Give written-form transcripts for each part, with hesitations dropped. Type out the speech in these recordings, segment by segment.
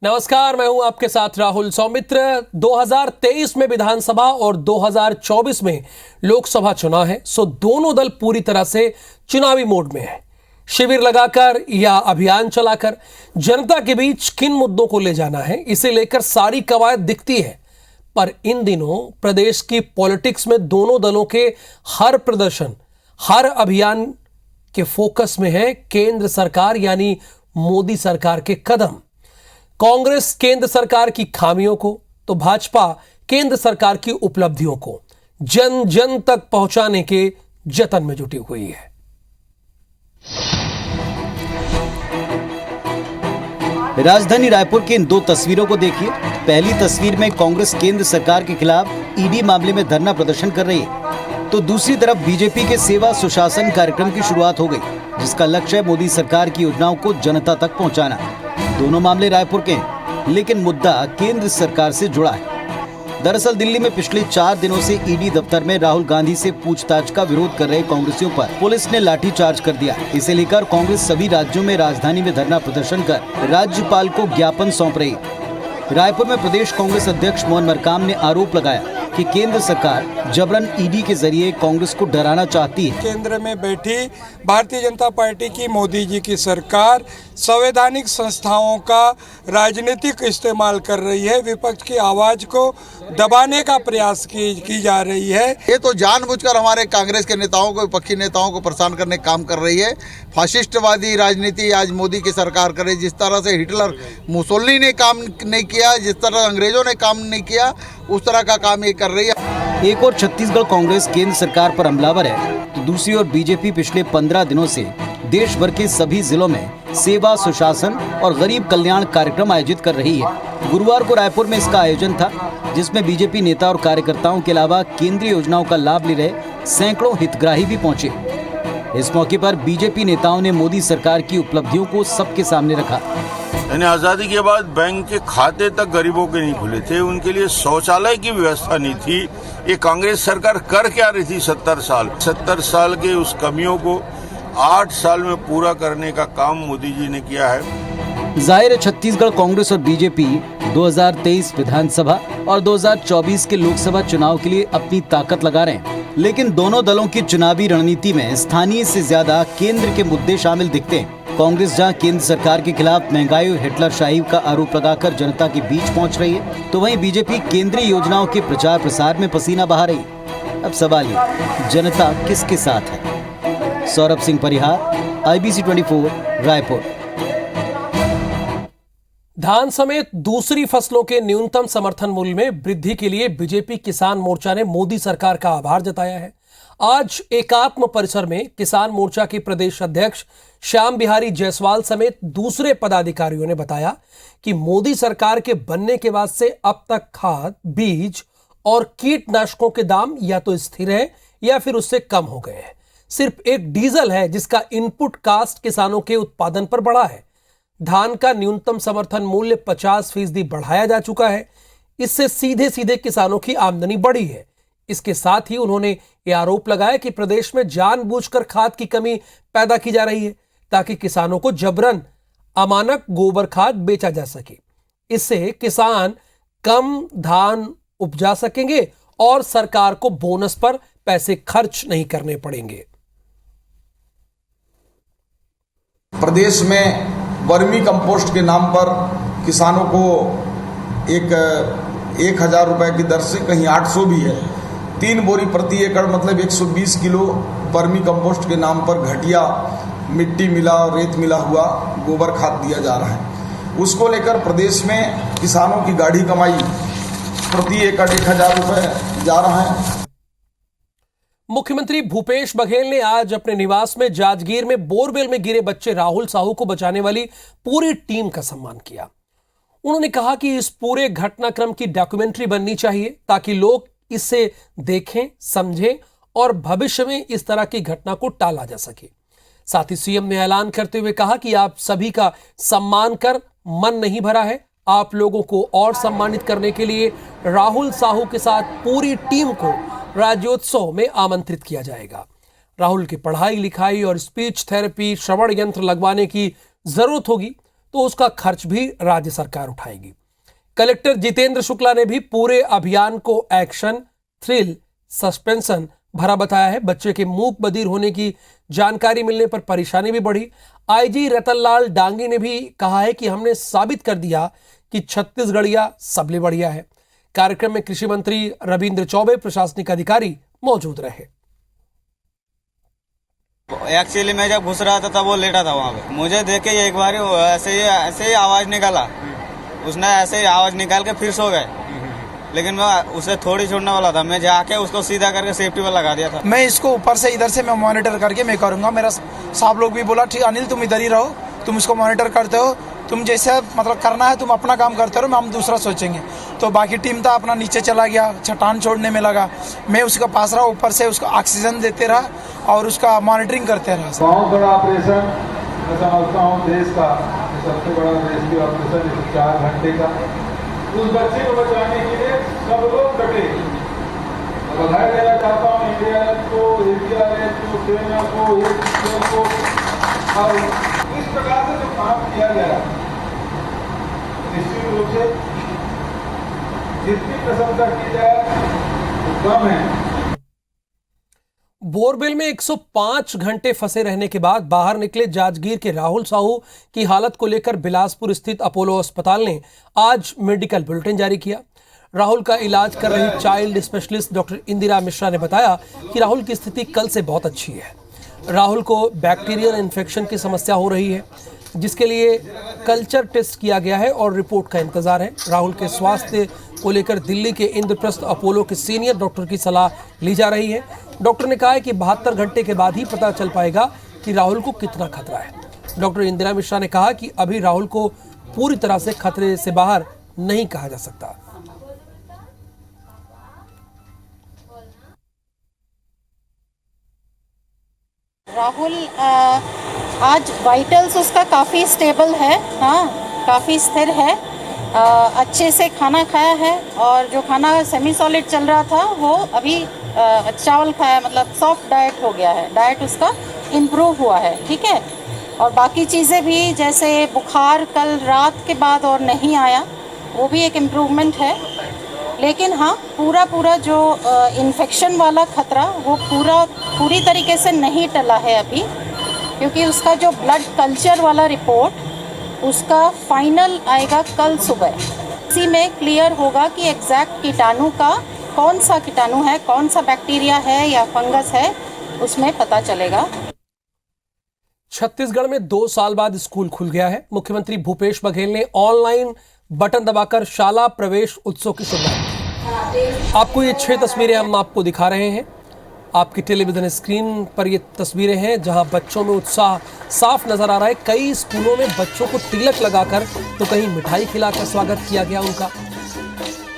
नमस्कार, मैं हूं आपके साथ राहुल सौमित्र। 2023 में विधानसभा और 2024 में लोकसभा चुनाव है, सो दोनों दल पूरी तरह से चुनावी मोड में है। शिविर लगाकर या अभियान चलाकर जनता के बीच किन मुद्दों को ले जाना है, इसे लेकर सारी कवायद दिखती है। पर इन दिनों प्रदेश की पॉलिटिक्स में दोनों दलों के हर प्रदर्शन, हर अभियान के फोकस में है केंद्र सरकार यानी मोदी सरकार के कदम। कांग्रेस केंद्र सरकार की खामियों को तो भाजपा केंद्र सरकार की उपलब्धियों को जन जन तक पहुंचाने के जतन में जुटी हुई है। राजधानी रायपुर की इन दो तस्वीरों को देखिए। पहली तस्वीर में कांग्रेस केंद्र सरकार के खिलाफ ईडी मामले में धरना प्रदर्शन कर रही है, तो दूसरी तरफ बीजेपी के सेवा सुशासन कार्यक्रम की शुरुआत हो गई, जिसका लक्ष्य है मोदी सरकार की योजनाओं को जनता तक पहुंचाना। दोनों मामले रायपुर के हैं, लेकिन मुद्दा केंद्र सरकार से जुड़ा है। दरअसल दिल्ली में पिछले 4 दिनों से ईडी दफ्तर में राहुल गांधी से पूछताछ का विरोध कर रहे कांग्रेसियों पर पुलिस ने लाठीचार्ज कर दिया। इसे लेकर कांग्रेस सभी राज्यों में राजधानी में धरना प्रदर्शन कर राज्यपाल को ज्ञापन सौंप रही। रायपुर में प्रदेश कांग्रेस अध्यक्ष मोहन मरकाम ने आरोप लगाया कि केंद्र सरकार जबरन ईडी के जरिए कांग्रेस को डराना चाहती है। केंद्र में बैठी भारतीय जनता पार्टी की मोदी जी की सरकार संवैधानिक संस्थाओं का राजनीतिक इस्तेमाल कर रही है, विपक्ष की आवाज को दबाने का प्रयास की जा रही है। ये तो जानबूझकर हमारे कांग्रेस के नेताओं को, विपक्षी नेताओं को परेशान करने का काम कर रही है। फाशिस्टवादी राजनीति आज मोदी की सरकार करे। जिस तरह से हिटलर मुसोलिनी ने काम नहीं किया, जिस तरह अंग्रेजों ने काम नहीं किया, उस तरह का काम ये कर रही है। एक और छत्तीसगढ़ कांग्रेस केंद्र सरकार पर हमलावर है, तो दूसरी ओर बीजेपी पिछले 15 दिनों से देश भर के सभी जिलों में सेवा सुशासन और गरीब कल्याण कार्यक्रम आयोजित कर रही है। गुरुवार को रायपुर में इसका आयोजन था, जिसमें बीजेपी नेता और कार्यकर्ताओं के अलावा केंद्रीय योजनाओं का लाभ ले रहे सैकड़ों हितग्राही भी पहुंचे। इस मौके पर बीजेपी नेताओं ने मोदी सरकार की उपलब्धियों को सबके सामने रखा। यानी आजादी के बाद बैंक के खाते तक गरीबों के नहीं खुले थे, उनके लिए शौचालय की व्यवस्था नहीं थी। ये कांग्रेस सरकार कर क्या रही थी 70 साल के उस कमियों को 8 साल में पूरा करने का काम मोदी जी ने किया है। जाहिर है छत्तीसगढ़ कांग्रेस और बीजेपी 2023 विधानसभा और 2024 के लोकसभा चुनाव के लिए अपनी ताकत लगा रहे हैं, लेकिन दोनों दलों की चुनावी रणनीति में स्थानीय से ज्यादा केंद्र के मुद्दे शामिल दिखते हैं। कांग्रेस जहां केंद्र सरकार के खिलाफ महंगाई और हिटलरशाही का आरोप लगाकर जनता के बीच पहुंच रही है, तो वहीं बीजेपी केंद्रीय योजनाओं के प्रचार प्रसार में पसीना बहा रही है। अब सवाल ये, जनता किसके साथ है? सौरभ सिंह परिहार, IBC 24, रायपुर। धान समेत दूसरी फसलों के न्यूनतम समर्थन मूल्य में वृद्धि के लिए बीजेपी किसान मोर्चा ने मोदी सरकार का आभार जताया है। आज एकात्म परिसर में किसान मोर्चा के प्रदेश अध्यक्ष श्याम बिहारी जायसवाल समेत दूसरे पदाधिकारियों ने बताया कि मोदी सरकार के बनने के बाद से अब तक खाद, बीज और कीटनाशकों के दाम या तो स्थिर है या फिर उससे कम हो गए हैं। सिर्फ एक डीजल है जिसका इनपुट कास्ट किसानों के उत्पादन पर बढ़ा है। धान का न्यूनतम समर्थन मूल्य 50% बढ़ाया जा चुका है। इससे सीधे सीधे किसानों की आमदनी बढ़ी है। इसके साथ ही उन्होंने यह आरोप लगाया कि प्रदेश में जानबूझकर खाद की कमी पैदा की जा रही है ताकि किसानों को जबरन अमानक गोबर खाद बेचा जा सके। इससे किसान कम धान उपजा सकेंगे और सरकार को बोनस पर पैसे खर्च नहीं करने पड़ेंगे। प्रदेश में वर्मी कंपोस्ट के नाम पर किसानों को 1,000 रुपए की दर से, कहीं 800 भी है, 3 बोरी प्रति एकड़ मतलब 120 किलो वर्मी कंपोस्ट के नाम पर घटिया मिट्टी मिला और रेत मिला हुआ गोबर खाद दिया जा रहा है। उसको लेकर प्रदेश में किसानों की गाढ़ी कमाई प्रति एकड़ 1,000 रुपए जा रहा है। मुख्यमंत्री भूपेश बघेल ने आज अपने निवास में जांजगीर में बोरवेल में गिरे बच्चे राहुल साहू को बचाने वाली पूरी टीम का सम्मान किया। उन्होंने कहा कि इस पूरे घटनाक्रम की डॉक्यूमेंट्री बननी चाहिए ताकि लोग इसे देखें, समझें और भविष्य में इस तरह की घटना को टाला जा सके। साथ ही सीएम ने ऐलान करते हुए कहा कि आप सभी का सम्मान कर मन नहीं भरा है। आप लोगों को और सम्मानित करने के लिए राहुल साहू के साथ पूरी टीम को राज्योत्सव में आमंत्रित किया जाएगा। राहुल की पढ़ाई लिखाई और स्पीच थेरेपी, श्रवण यंत्र लगवाने की जरूरत होगी तो उसका खर्च भी राज्य सरकार उठाएगी। कलेक्टर जितेंद्र शुक्ला ने भी पूरे अभियान को एक्शन, थ्रिल, सस्पेंशन भरा बताया है। बच्चे के मूक बधिर होने की जानकारी मिलने पर परेशानी भी बढ़ी। आईजी रतनलाल डांगी ने भी कहा है कि हमने साबित कर दिया कि छत्तीसगढ़िया सबले बढ़िया है। कार्यक्रम में कृषि मंत्री रविंद्र चौबे, प्रशासनिक अधिकारी मौजूद रहे। एक्चुअली मैं जब घुस रहा था तब वो लेटा था वहाँ पे। मुझे देख के एक बार ऐसे ही आवाज निकाला। उसने ऐसे ही आवाज निकाल के फिर सो गए, लेकिन मैं उसे थोड़ी छोड़ने वाला था। मैं जाके उसको सीधा करके सेफ्टी पर लगा दिया था। मैं इसको ऊपर से इधर से मैं मॉनिटर करके मैं करूंगा। मेरा साहब लोग भी बोला ठीक अनिल तुम इधर ही रहो, तुम इसको मॉनिटर करते हो, तुम जैसे मतलब करना है तुम अपना काम करते रहो, हम दूसरा सोचेंगे। तो बाकी टीम था अपना नीचे चला गया, चट्टान छोड़ने में लगा। मैं उसका पास रहा, ऊपर से उसको ऑक्सीजन देते रहा और उसका मॉनिटरिंग करते रहा। बहुत बड़ा ऑपरेशन मैं समझता हूँ देश का सबसे बड़ा रेस्क्यू ऑपरेशन 4 घंटे का। उस बच्चे को बचाने के लिए सब लोग डटे। बधाई देना चाहता हूँ इंडिया को, एनडीआरएफ को, सेना को, एसडीआरएफ को। और इस प्रकार से जो काम किया गया निश्चित रूप से जितनी प्रशंसा की जाए वो कम है। बोरवेल में 105 घंटे फंसे रहने के बाद बाहर निकले जांजगीर के राहुल साहू की हालत को लेकर बिलासपुर स्थित अपोलो अस्पताल ने आज मेडिकल बुलेटिन जारी किया। राहुल का इलाज कर रही child specialist doctor Indira Mishra ने बताया कि राहुल की स्थिति कल से बहुत अच्छी है। राहुल को बैक्टीरियल इन्फेक्शन की समस्या हो रही है, जिसके लिए कल्चर टेस्ट किया गया है और रिपोर्ट का इंतजार है। राहुल के स्वास्थ्य को लेकर दिल्ली के इंद्रप्रस्थ अपोलो के सीनियर डॉक्टर की सलाह ली जा रही है। डॉक्टर ने कहा है कि 72 घंटे के बाद ही पता चल पाएगा कि राहुल को कितना खतरा है। डॉक्टर इंदिरा मिश्रा ने कहा कि अभी राहुल को पूरी तरह से खतरे से बाहर नहीं कहा जा सकता। राहुल आज वाइटल्स उसका काफ़ी स्टेबल है, हाँ काफ़ी स्थिर है, अच्छे से खाना खाया है और जो खाना सेमी सॉलिड चल रहा था वो अभी चावल खाया, मतलब सॉफ्ट डाइट हो गया है। डाइट उसका इम्प्रूव हुआ है, ठीक है। और बाकी चीज़ें भी जैसे बुखार कल रात के बाद और नहीं आया, वो भी एक इम्प्रूवमेंट है। लेकिन हाँ पूरा जो इन्फेक्शन वाला खतरा वो पूरी तरीके से नहीं टला है अभी, क्योंकि उसका जो ब्लड कल्चर वाला रिपोर्ट उसका फाइनल आएगा कल सुबह। इसी में क्लियर होगा कि एग्जैक्ट कीटाणु का कौन सा कीटाणु है, कौन सा बैक्टीरिया है या फंगस है, उसमें पता चलेगा। छत्तीसगढ़ में 2 साल बाद स्कूल खुल गया है। मुख्यमंत्री भूपेश बघेल ने ऑनलाइन बटन दबाकर शाला प्रवेश उत्सव की शुरुआत की। आपको ये 6 तस्वीरें हम आपको दिखा रहे हैं। आपकी टेलीविजन स्क्रीन पर ये तस्वीरें हैं जहां बच्चों में उत्साह साफ नजर आ रहा है। कई स्कूलों में बच्चों को तिलक लगाकर तो कहीं मिठाई खिलाकर स्वागत किया गया उनका।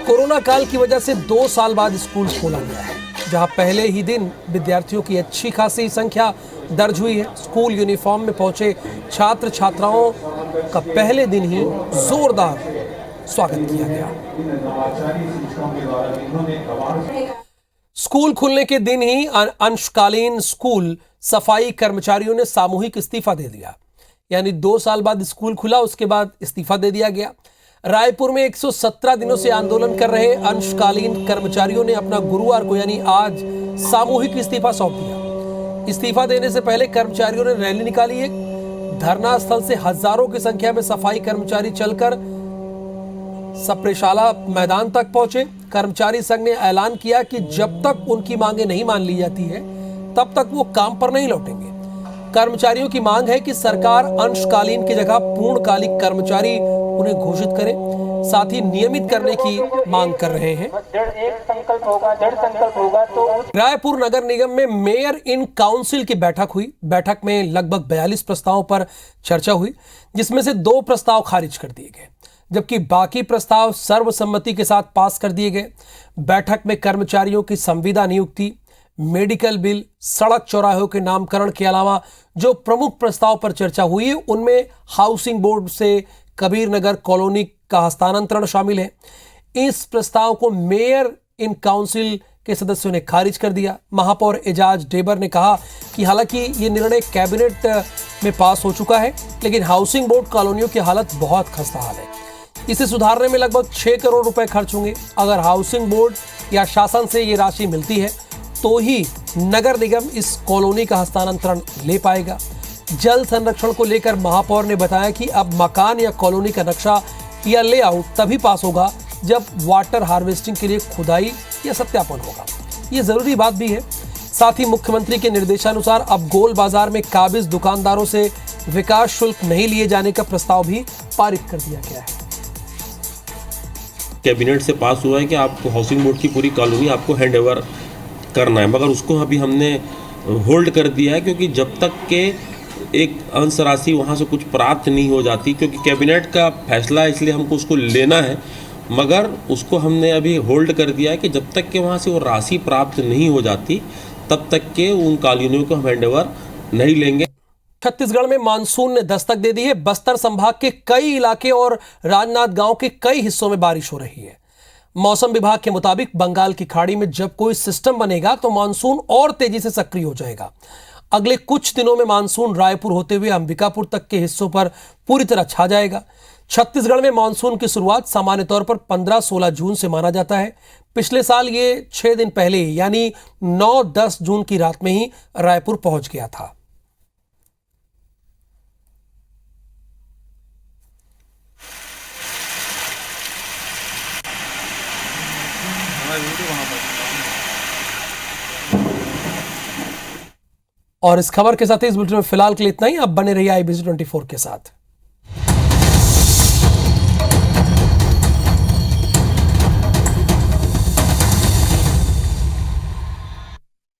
कोरोना काल की वजह से 2 साल बाद स्कूल खोला गया है, जहां पहले ही दिन विद्यार्थियों की अच्छी खासी संख्या दर्ज हुई है। स्कूल यूनिफॉर्म में पहुंचे छात्र छात्राओं का पहले दिन ही जोरदार स्वागत किया गया। स्कूल खुलने के दिन ही अंशकालीन स्कूल सफाई कर्मचारियों ने सामूहिक इस्तीफा दे दिया। यानी 2 साल बाद स्कूल खुला, उसके बाद इस्तीफा दे दिया गया। रायपुर में 117 दिनों से आंदोलन कर रहे अंशकालीन कर्मचारियों ने अपना गुरुवार को यानी आज सामूहिक इस्तीफा सौंप दिया। इस्तीफा देने से पहले कर्मचारियों ने रैली निकाली। एक धरना स्थल से हजारों की संख्या में सफाई कर्मचारी चलकर सप्रेशाला मैदान तक पहुंचे। कर्मचारी संघ ने ऐलान किया कि जब तक उनकी मांगें नहीं मान ली जाती है तब तक वो काम पर नहीं लौटेंगे। कर्मचारियों की मांग है कि सरकार अंशकालीन की जगह पूर्णकालिक कर्मचारी उन्हें घोषित करे, साथ ही नियमित करने की मांग कर रहे हैं। रायपुर नगर निगम में मेयर इन काउंसिल की बैठक हुई। बैठक में लगभग 42 प्रस्तावों पर चर्चा हुई, जिसमें से 2 प्रस्ताव खारिज कर दिए गए, जबकि बाकी प्रस्ताव सर्वसम्मति के साथ पास कर दिए गए। बैठक में कर्मचारियों की संविदा नियुक्ति, मेडिकल बिल, सड़क चौराहों के नामकरण के अलावा जो प्रमुख प्रस्ताव पर चर्चा हुई उनमें हाउसिंग बोर्ड से कबीर नगर कॉलोनी का हस्तांतरण शामिल है। इस प्रस्ताव को मेयर इन काउंसिल के सदस्यों ने खारिज कर दिया। महापौर एजाज डेबर ने कहा कि हालांकि ये निर्णय कैबिनेट में पास हो चुका है, लेकिन हाउसिंग बोर्ड कॉलोनियों की हालत बहुत खस्ताहाल है। इसे सुधारने में लगभग 6 करोड़ रुपए खर्च होंगे। अगर हाउसिंग बोर्ड या शासन से ये राशि मिलती है तो ही नगर निगम इस कॉलोनी का हस्तांतरण ले पाएगा। जल संरक्षण को लेकर महापौर ने बताया कि अब मकान या कॉलोनी का नक्शा या लेआउट तभी पास होगा जब वाटर हार्वेस्टिंग के लिए खुदाई या सत्यापन होगा। ये जरूरी बात भी है। साथ ही मुख्यमंत्री के निर्देशानुसार अब गोल बाजार में काबिज दुकानदारों से विकास शुल्क नहीं लिए जाने का प्रस्ताव भी पारित कर दिया गया है। कैबिनेट से पास हुआ है कि आपको हाउसिंग बोर्ड की पूरी कॉलोनी आपको हैंड ओवर करना है, मगर उसको अभी हमने होल्ड कर दिया है, क्योंकि जब तक के एक अंश राशि वहाँ से कुछ प्राप्त नहीं हो जाती, क्योंकि कैबिनेट का फैसला है इसलिए हमको उसको लेना है, मगर उसको हमने अभी होल्ड कर दिया है कि जब तक के वहाँ से वो राशि प्राप्त नहीं हो जाती तब तक के उन कॉलोनियों को हम हैंड ओवर नहीं लेंगे। छत्तीसगढ़ में मानसून ने दस्तक दे दी है। बस्तर संभाग के कई इलाके और राजनांदगांव के कई हिस्सों में बारिश हो रही है। मौसम विभाग के मुताबिक बंगाल की खाड़ी में जब कोई सिस्टम बनेगा तो मानसून और तेजी से सक्रिय हो जाएगा। अगले कुछ दिनों में मानसून रायपुर होते हुए अंबिकापुर तक के हिस्सों पर पूरी तरह छा जाएगा। छत्तीसगढ़ में मानसून की शुरुआत सामान्य तौर पर 15-16 जून से माना जाता है। पिछले साल ये 6 दिन पहले यानी 9-10 जून की रात में ही रायपुर पहुंच गया था। और इस खबर के साथ ही इस बुलेटिन में फिलहाल के लिए इतना ही। अब बने रहिए IBC 24 के साथ।